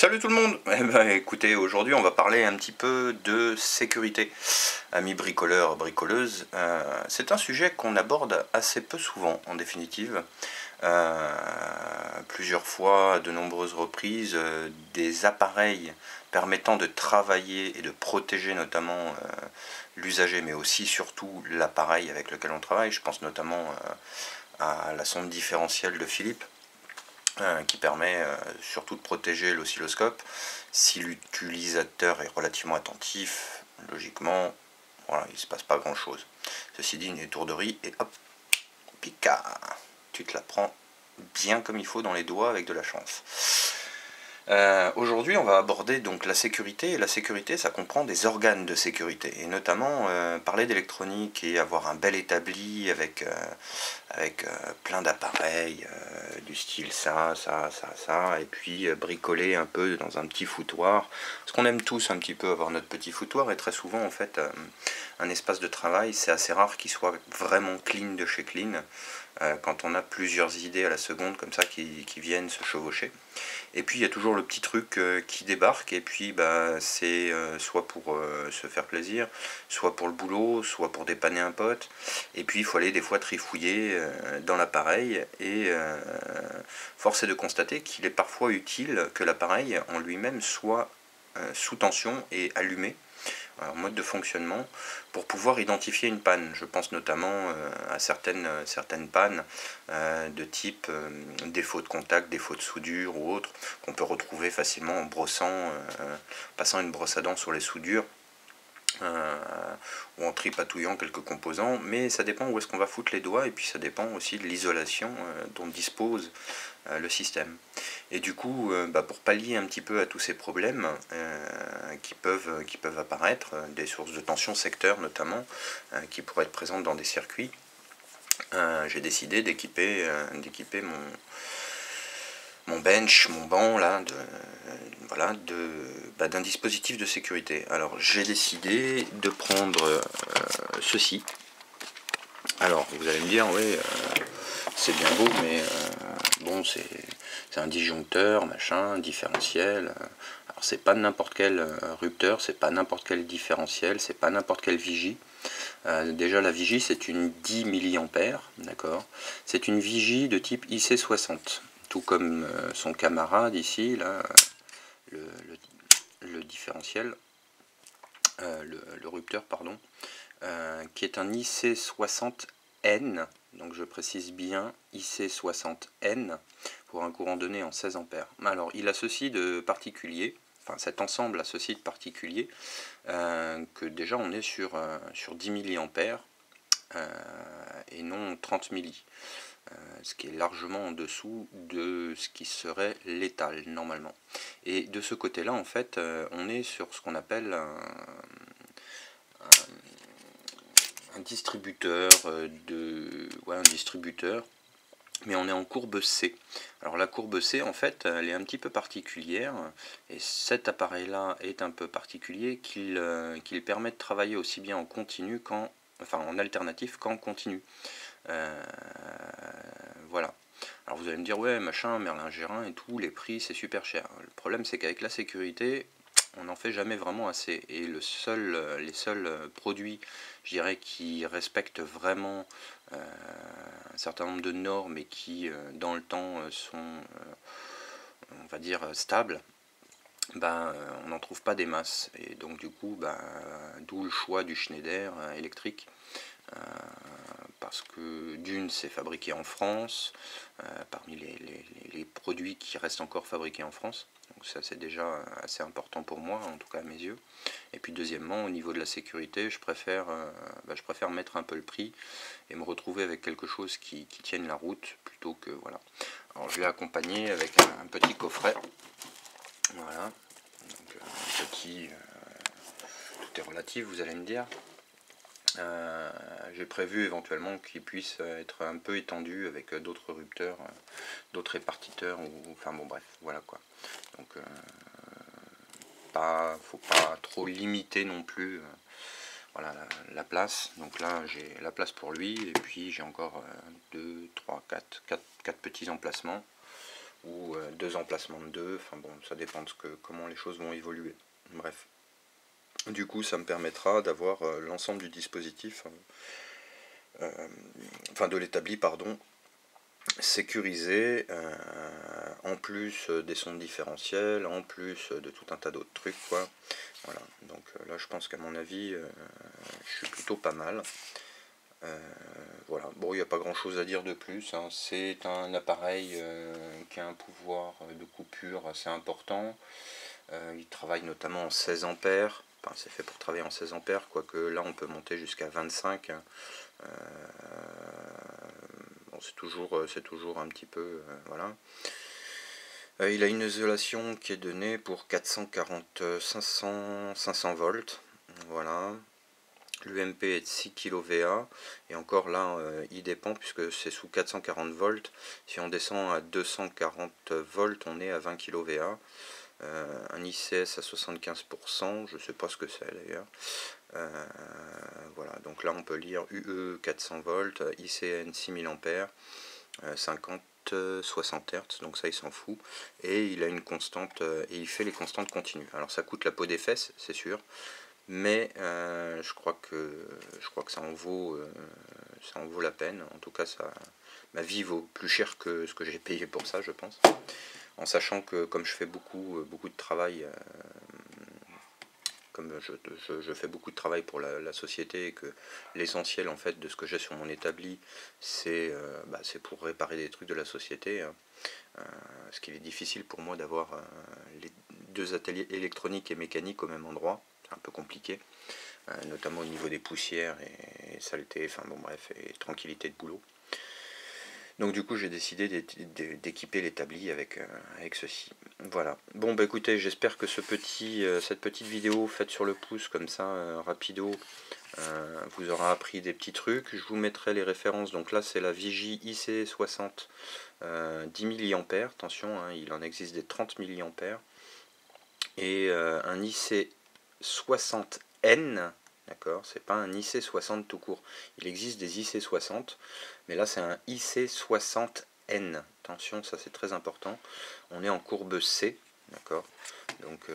Salut tout le monde. Écoutez, aujourd'hui on va parler un petit peu de sécurité. Amis bricoleurs, bricoleuses, c'est un sujet qu'on aborde assez peu souvent en définitive. Plusieurs fois, à de nombreuses reprises, des appareils permettant de travailler et de protéger notamment l'usager, mais aussi surtout l'appareil avec lequel on travaille. Je pense notamment à la sonde différentielle de Philips. Qui permet surtout de protéger l'oscilloscope. Si l'utilisateur est relativement attentif, logiquement, voilà, il ne se passe pas grand chose. Ceci dit, une étourderie et hop, pica, tu te la prends bien comme il faut dans les doigts avec de la chance. Aujourd'hui on va aborder donc la sécurité, et la sécurité ça comprend des organes de sécurité, et notamment parler d'électronique et avoir un bel établi avec plein d'appareils du style ça, et puis bricoler un peu dans un petit foutoir, parce qu'on aime tous un petit peu avoir notre petit foutoir, et très souvent en fait un espace de travail c'est assez rare qu'il soit vraiment clean de chez clean, quand on a plusieurs idées à la seconde comme ça qui viennent se chevaucher. Et puis il y a toujours le petit truc qui débarque, et puis bah, c'est soit pour se faire plaisir, soit pour le boulot, soit pour dépanner un pote. Et puis il faut aller des fois trifouiller dans l'appareil, et force est de constater qu'il est parfois utile que l'appareil en lui-même soit sous tension et allumé en mode de fonctionnement pour pouvoir identifier une panne. Je pense notamment à certaines pannes de type défaut de contact, défaut de soudure ou autre, qu'on peut retrouver facilement en brossant, passant une brosse à dents sur les soudures, ou en tripatouillant quelques composants, mais ça dépend où est-ce qu'on va foutre les doigts, et puis ça dépend aussi de l'isolation dont dispose le système. Et du coup, pour pallier un petit peu à tous ces problèmes qui peuvent apparaître, des sources de tension secteur notamment, qui pourraient être présentes dans des circuits, j'ai décidé d'équiper mon bench, mon banc là, d'un dispositif de sécurité. Alors j'ai décidé de prendre ceci. Alors vous allez me dire, oui, c'est bien beau, mais bon, c'est un disjoncteur, machin, un différentiel. Alors c'est pas n'importe quel rupteur, c'est pas n'importe quel différentiel, c'est pas n'importe quelle vigie. Déjà la vigie c'est une 10 mA, d'accord. C'est une vigie de type IC60, tout comme son camarade ici, là, le différentiel, le rupteur, pardon, qui est un IC60N, donc je précise bien IC60N, pour un courant donné en 16 ampères. Alors il associe de particuliers, enfin cet ensemble associe de particuliers, que déjà on est sur 10 mA et non 30 milli, ce qui est largement en dessous de ce qui serait létal normalement. Et de ce côté-là, en fait, on est sur ce qu'on appelle un distributeur, un distributeur, mais on est en courbe C. Alors la courbe C, en fait, elle est un petit peu particulière, et cet appareil-là est un peu particulier, qu'il permet de travailler aussi bien en continu en alternatif qu'en continu. Voilà. Alors vous allez me dire, ouais, machin, Merlin Gérin et tout, les prix, c'est super cher. Le problème, c'est qu'avec la sécurité, on n'en fait jamais vraiment assez. Et les seuls produits, je dirais, qui respectent vraiment un certain nombre de normes et qui, dans le temps, sont, on va dire, stables, on n'en trouve pas des masses. Et donc, du coup, d'où le choix du Schneider électrique. Parce que d'une, c'est fabriqué en France, parmi les produits qui restent encore fabriqués en France. Donc ça, c'est déjà assez important pour moi, en tout cas à mes yeux. Et puis deuxièmement, au niveau de la sécurité, je préfère mettre un peu le prix et me retrouver avec quelque chose qui tienne la route, plutôt que, voilà. Alors je l'ai accompagné avec un petit coffret. Voilà. Donc un petit... tout est relatif, vous allez me dire. J'ai prévu éventuellement qu'il puisse être un peu étendu avec d'autres rupteurs, d'autres répartiteurs, enfin bon bref, voilà quoi. Donc faut pas trop limiter non plus voilà, la place. Donc là j'ai la place pour lui, et puis j'ai encore 2, 3, 4 petits emplacements. ou 2 emplacements de 2, enfin bon, ça dépend de comment les choses vont évoluer. Bref. Du coup, ça me permettra d'avoir l'ensemble du dispositif, enfin de l'établi, pardon, sécurisé, en plus des sondes différentielles, en plus de tout un tas d'autres trucs, quoi. Voilà, donc là je pense qu'à mon avis, je suis plutôt pas mal. Voilà, bon, il n'y a pas grand chose à dire de plus, hein. C'est un appareil qui a un pouvoir de coupure assez important. Il travaille notamment en 16 ampères, enfin, c'est fait pour travailler en 16 ampères, quoique là on peut monter jusqu'à 25. Bon, c'est toujours un petit peu, voilà. Il a une isolation qui est donnée pour 440 500 volts, voilà. L'UMP est de 6 kVA, et encore là, il dépend puisque c'est sous 440 volts. Si on descend à 240 volts, on est à 20 kVA. Un ICS à 75%, je ne sais pas ce que c'est d'ailleurs. Voilà, donc là on peut lire UE 400 volts, ICN 6000 ampères, 50 60 Hz, donc ça il s'en fout, et il a une constante, et il fait les constantes continues. Alors ça coûte la peau des fesses, c'est sûr, mais je crois que ça en vaut la peine. En tout cas, ma vie vaut plus cher que ce que j'ai payé pour ça, je pense, en sachant que comme je fais beaucoup de travail, comme je fais beaucoup de travail pour la société, et que l'essentiel en fait de ce que j'ai sur mon établi, c'est pour réparer des trucs de la société, hein. Ce qu'il est difficile pour moi d'avoir les deux ateliers électroniques et mécaniques au même endroit, c'est un peu compliqué, notamment au niveau des poussières et saleté, enfin bon bref, et tranquillité de boulot. Donc du coup j'ai décidé d'équiper l'établi avec ceci. Voilà. Bon bah écoutez, j'espère que cette petite vidéo faite sur le pouce comme ça, rapido, vous aura appris des petits trucs. Je vous mettrai les références. Donc là c'est la Vigie IC60 10 mA. Attention, hein, il en existe des 30 mA. Et un IC60N. D'accord, c'est pas un IC60 tout court. Il existe des IC60, mais là c'est un IC60N. Attention, ça c'est très important. On est en courbe C, d'accord. Donc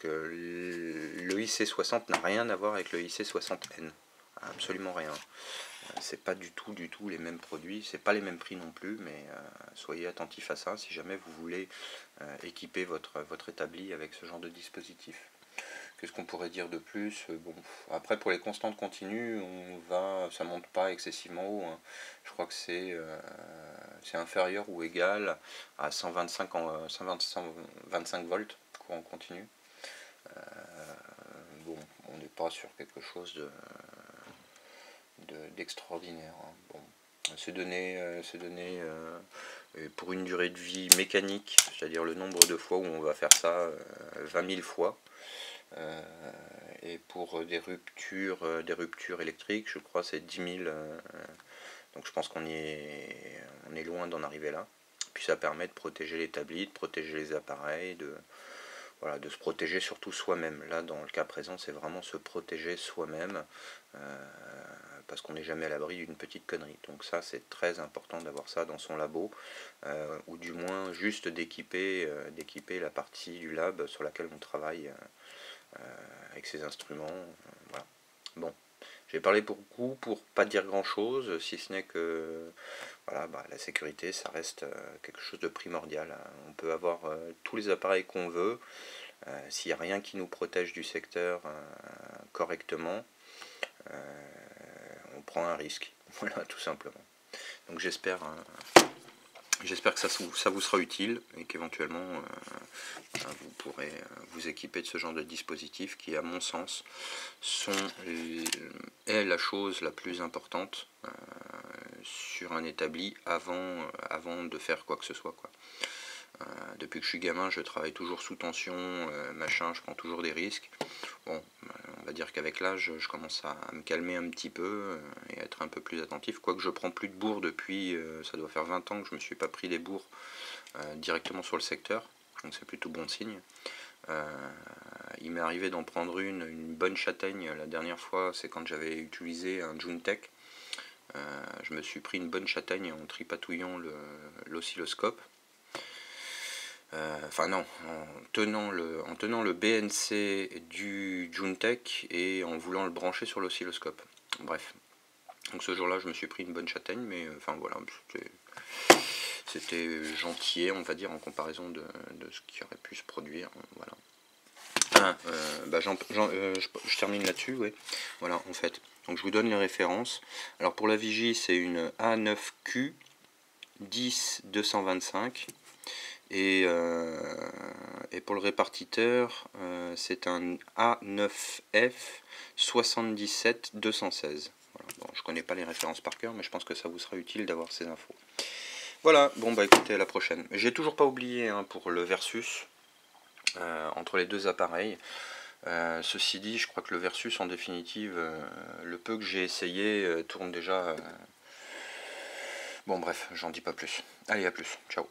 le IC60 n'a rien à voir avec le IC60N. Absolument rien. C'est pas du tout les mêmes produits, c'est pas les mêmes prix non plus, mais soyez attentifs à ça si jamais vous voulez équiper votre établi avec ce genre de dispositif. Qu'est-ce qu'on pourrait dire de plus? Bon, après pour les constantes continues, ça monte pas excessivement haut, hein. Je crois que c'est inférieur ou égal à 125 volts courant continu. Bon, on n'est pas sur quelque chose d'extraordinaire, hein. Bon, c'est donné pour une durée de vie mécanique, c'est-à-dire le nombre de fois où on va faire ça 20 000 fois. Et pour des ruptures électriques, je crois c'est 10 000. Donc je pense qu'on est loin d'en arriver là. Puis ça permet de protéger l'établi, de protéger les appareils, de se protéger surtout soi-même. Là, dans le cas présent, c'est vraiment se protéger soi-même, parce qu'on n'est jamais à l'abri d'une petite connerie. Donc ça, c'est très important d'avoir ça dans son labo, ou du moins juste d'équiper la partie du lab sur laquelle on travaille avec ses instruments. Voilà. Bon, j'ai parlé beaucoup pour pas dire grand chose, si ce n'est que voilà, la sécurité, ça reste quelque chose de primordial. On peut avoir tous les appareils qu'on veut, s'il n'y a rien qui nous protège du secteur correctement, on prend un risque. Voilà, tout simplement. Donc j'espère que ça vous sera utile, et qu'éventuellement vous pourrez vous équiper de ce genre de dispositif qui, à mon sens, est la chose la plus importante sur un établi avant de faire quoi que ce soit, quoi. Depuis que je suis gamin, je travaille toujours sous tension, machin, je prends toujours des risques. Bon, on va dire qu'avec l'âge, je commence à me calmer un petit peu et à être un peu plus attentif. Quoique je prends plus de bourres depuis, ça doit faire 20 ans que je me suis pas pris des bourres directement sur le secteur, donc c'est plutôt bon signe. Il m'est arrivé d'en prendre une bonne châtaigne la dernière fois, c'est quand j'avais utilisé un Juntech. je me suis pris une bonne châtaigne en tripatouillant l'oscilloscope. Enfin non, en tenant le BNC du Juntech et en voulant le brancher sur l'oscilloscope. Bref. Donc ce jour-là, je me suis pris une bonne châtaigne, mais enfin voilà, c'était gentil, on va dire, en comparaison de ce qui aurait pu se produire. Voilà. Je termine là-dessus, ouais. Voilà, en fait. Donc je vous donne les références. Alors pour la vigie, c'est une A9Q 10225. Et pour le répartiteur, c'est un A9F 77216. Voilà. Bon, je connais pas les références par cœur, mais je pense que ça vous sera utile d'avoir ces infos. Voilà, bon bah écoutez, à la prochaine. J'ai toujours pas oublié hein, pour le versus entre les deux appareils. Ceci dit, je crois que le versus en définitive, le peu que j'ai essayé tourne déjà. Bon bref, j'en dis pas plus. Allez, à plus, ciao.